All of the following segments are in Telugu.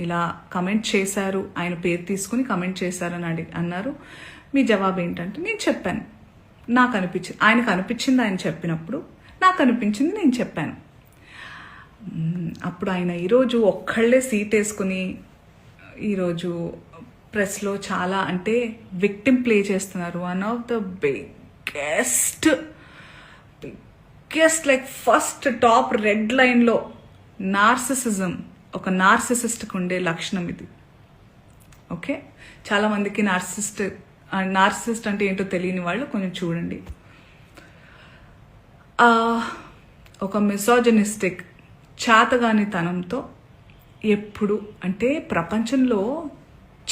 ఇలా కమెంట్ చేశారు, ఆయన పేరు తీసుకుని కమెంట్ చేశారని అన్నారు. మీ జవాబు ఏంటంటే నేను చెప్పాను, నాకు అనిపించింది, ఆయనకు అనిపించింది ఆయన చెప్పినప్పుడు, నాకు అనిపించింది నేను చెప్పాను. అప్పుడు ఆయన ఈరోజు ఒక్కళ్ళే సీట్ వేసుకుని ఈరోజు ప్రెస్లో చాలా అంటే విక్టిమ్ ప్లే చేస్తున్నారు. One of the biggest like first top red లైన్లో నార్సిసిజం, ఒక నార్సిసిస్ట్కి ఉండే లక్షణం ఇది. ఓకే, చాలా మందికి నార్సిసిస్ట్ అంటే ఏంటో తెలియని వాళ్ళు కొంచెం చూడండి. ఒక మిసోజనిస్టిక్ చాతగానితనంతో ఎప్పుడు అంటే ప్రపంచంలో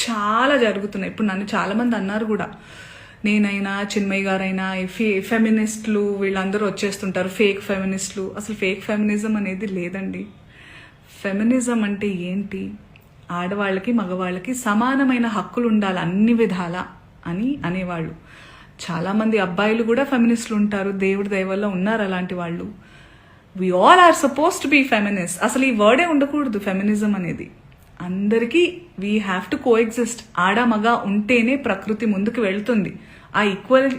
చాలా జరుగుతున్నాయి. ఇప్పుడు నన్ను చాలామంది అన్నారు కూడా, నేనైనా చిన్మయ్య గారైనా ఫెమినిస్టులు వీళ్ళందరూ వచ్చేస్తుంటారు, ఫేక్ ఫెమినిస్టులు. అసలు ఫేక్ ఫెమినిజం అనేది లేదండి. ఫెమినిజం అంటే ఏంటి? ఆడవాళ్ళకి మగవాళ్ళకి సమానమైన హక్కులు ఉండాలి అన్ని విధాల అని అనేవాళ్ళు. చాలామంది అబ్బాయిలు కూడా ఫెమినిస్టులు ఉంటారు, దేవుడి దయ వల్ల ఉన్నారు అలాంటి వాళ్ళు. We all are supposed to be feminist. అసలు ఈ వర్డే ఉండకూడదు ఫెమినిజం అనేది. అందరికీ we have to coexist. ఆడ మగ ఉంటేనే ప్రకృతి ముందుకు వెళ్తుంది. ఆ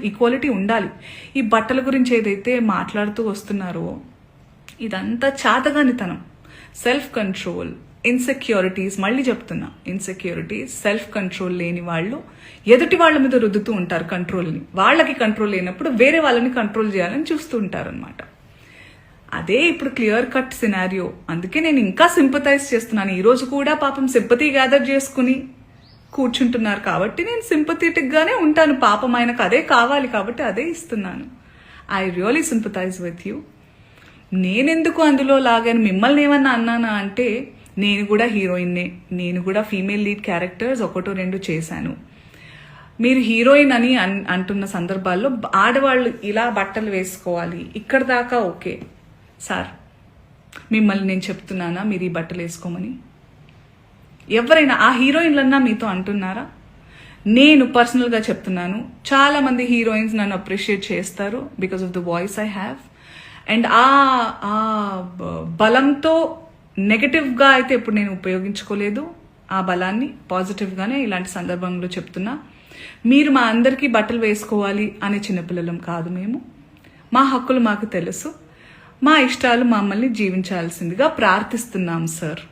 ఈక్వాలిటీ ఉండాలి. ఈ బట్టల గురించి ఏదైతే మాట్లాడుతూ వస్తున్నారో ఇదంతా చాతగానితనం, సెల్ఫ్ కంట్రోల్, ఇన్సెక్యూరిటీస్. మళ్ళీ చెప్తున్నా, ఇన్సెక్యూరిటీస్, సెల్ఫ్ కంట్రోల్ లేని వాళ్ళు ఎదుటి వాళ్ళ మీద రుద్దుతూ ఉంటారు కంట్రోల్ని. వాళ్ళకి కంట్రోల్ లేనప్పుడు వేరే వాళ్ళని కంట్రోల్ చేయాలని చూస్తూ ఉంటారు అనమాట. అదే ఇప్పుడు క్లియర్ కట్ సినారియో. అందుకే నేను ఇంకా సింపథైజ్ చేస్తున్నాను. ఈరోజు కూడా పాపం సింపతి గ్యాదర్ చేసుకుని కూర్చుంటున్నారు కాబట్టి నేను సింపథెటిక్ గానే ఉంటాను. పాపం ఆయనకు అదే కావాలి కాబట్టి అదే ఇస్తున్నాను. I really sympathise with you. నేనెందుకు అందులో లాగాను, మిమ్మల్ని ఏమన్నా అన్నానా అంటే, నేను కూడా హీరోయిన్నే, నేను కూడా ఫీమేల్ లీడ్ క్యారెక్టర్స్ 1-2 చేశాను. మీరు హీరోయిన్ అని అంటున్న సందర్భాల్లో ఆడవాళ్ళు ఇలా బట్టలు వేసుకోవాలి ఇక్కడ దాకా ఓకే సార్, మిమ్మల్ని నేను చెప్తున్నానా మీరు ఈ బట్టలు వేసుకోమని? ఎవరైనా ఆ హీరోయిన్లన్నా మీతో అంటున్నారా? నేను పర్సనల్గా చెప్తున్నాను, చాలా మంది హీరోయిన్స్ నన్ను అప్రిషియేట్ చేస్తారు because of the voice I have. And ఆ బలంతో నెగటివ్గా అయితే ఇప్పుడు నేను ఉపయోగించుకోలేదు. ఆ బలాన్ని పాజిటివ్గానే ఇలాంటి సందర్భంలో చెప్తున్నా. మీరు మా అందరికీ బట్టలు వేసుకోవాలి అనే చిన్నపిల్లలం కాదు మేము. మా హక్కులు మాకు తెలుసు, మా ఇష్టాలు మమ్మల్ని జీవించాల్సిందిగా ప్రార్థిస్తున్నాం సార్.